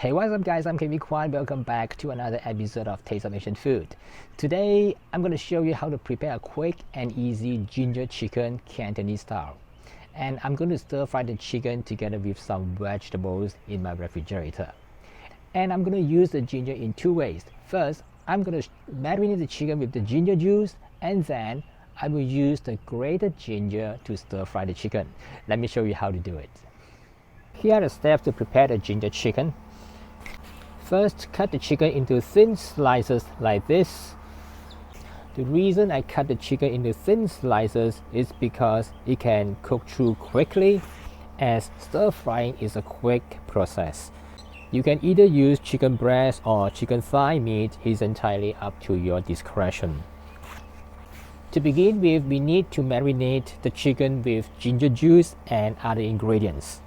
Hey, what's up guys, I'm Kevin Kwan. Welcome back to another episode of Taste of Asian Food. Today, I'm going to show you how to prepare a quick and easy ginger chicken Cantonese style. And I'm going to stir fry the chicken together with some vegetables in my refrigerator. And I'm going to use the ginger in two ways. First, I'm going to marinate the chicken with the ginger juice, and then I will use the grated ginger to stir fry the chicken. Let me show you how to do it. Here are the steps to prepare the ginger chicken. First, cut the chicken into thin slices like this. The reason I cut the chicken into thin slices is because it can cook through quickly, as stir frying is a quick process. You can either use chicken breast or chicken thigh meat. It's entirely up to your discretion. To begin with, we need to marinate the chicken with ginger juice and other ingredients.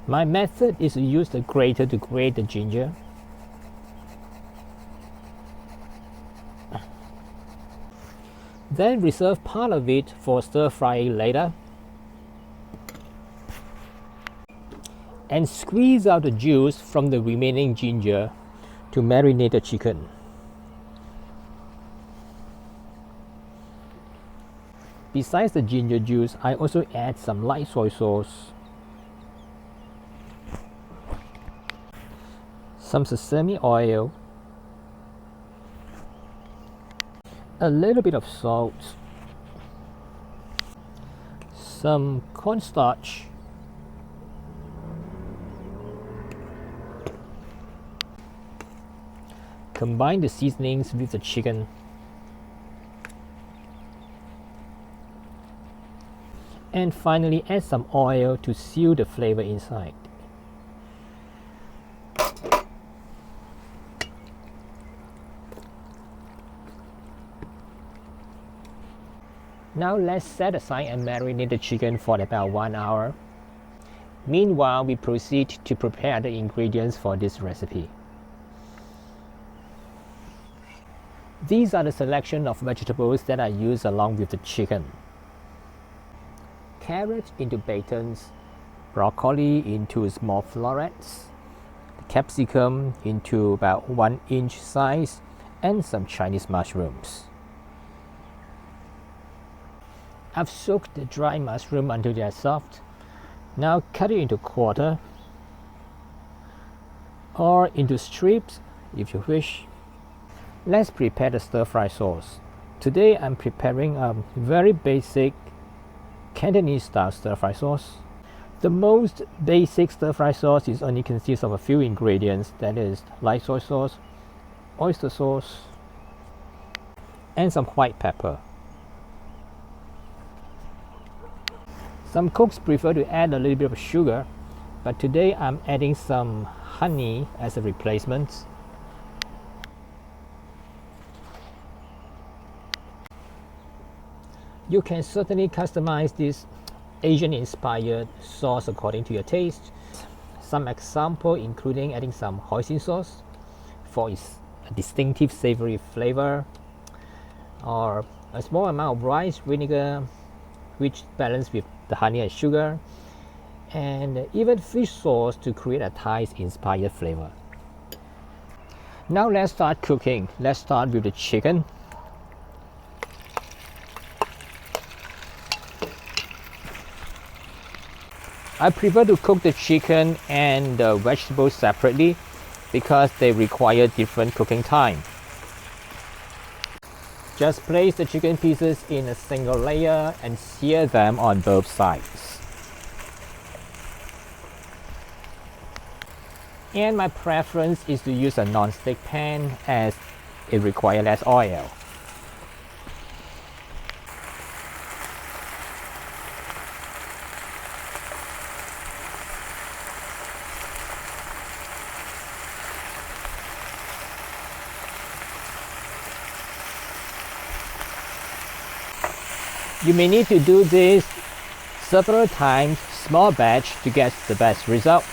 My method is to use the grater to grate the ginger. Then reserve part of it for stir frying later. And squeeze out the juice from the remaining ginger to marinate the chicken. Besides the ginger juice, I also add some light soy sauce, some sesame oil, a little bit of salt, some cornstarch, combine the seasonings with the chicken, and finally add some oil to seal the flavor inside. Now let's set aside and marinate the chicken for about 1 hour. Meanwhile, we proceed to prepare the ingredients for this recipe. These are the selection of vegetables that I use along with the chicken. Carrot into batons, broccoli into small florets, capsicum into about 1-inch size, and some Chinese mushrooms. I've soaked the dry mushroom until they are soft. Now cut it into quarter or into strips if you wish. Let's prepare the stir-fry sauce. Today I'm preparing a very basic Cantonese style stir-fry sauce. The most basic stir-fry sauce is only consists of a few ingredients, that is light soy sauce, oyster sauce, and some white pepper. Some cooks prefer to add a little bit of sugar, but today I'm adding some honey as a replacement. You can certainly customize this Asian-inspired sauce according to your taste. Some example including adding some hoisin sauce for its distinctive savory flavor, or a small amount of rice vinegar which balanced with the honey and sugar, and even fish sauce to create a Thai-inspired flavor. Now let's start cooking. Let's start with the chicken. I prefer to cook the chicken and the vegetables separately because they require different cooking time. Just place the chicken pieces in a single layer and sear them on both sides. And my preference is to use a non-stick pan as it requires less oil. You may need to do this several times, small batch, to get the best result.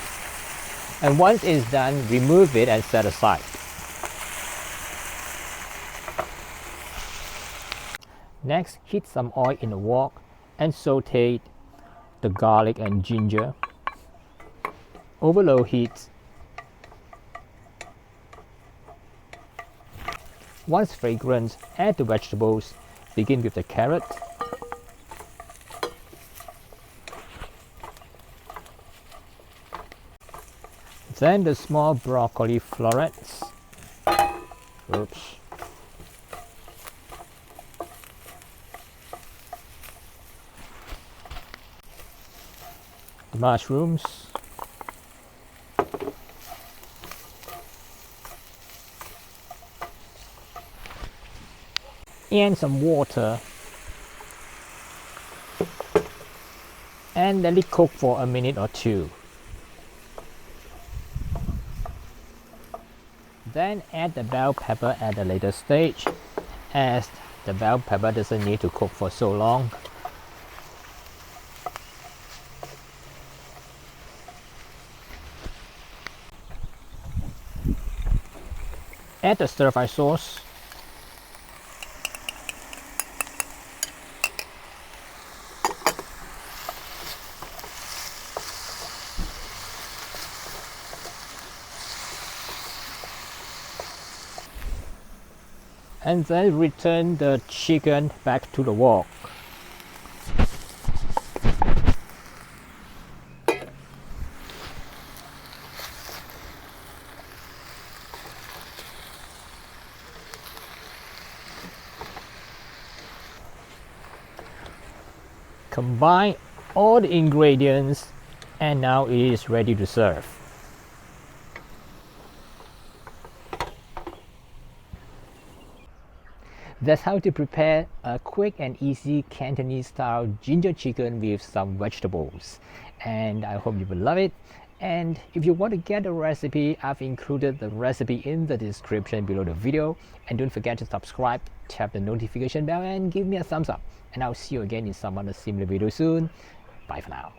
And once it's done, remove it and set aside. Next, heat some oil in a wok and saute the garlic and ginger. over low heat. Once fragrant, add the vegetables. Begin with the carrot. Then the small broccoli florets. Oops. The mushrooms. And some water. And let it cook for a minute or two. Then add the bell pepper at a later stage, as the bell pepper doesn't need to cook for so long. Add the stir-fry sauce. And then return the chicken back to the wok. Combine all the ingredients and now it is ready to serve. That's how to prepare a quick and easy Cantonese style ginger chicken with some vegetables. And I hope you will love it. And if you want to get the recipe, I've included the recipe in the description below the video. And don't forget to subscribe, tap the notification bell and give me a thumbs up. And I'll see you again in some other similar video soon. Bye for now.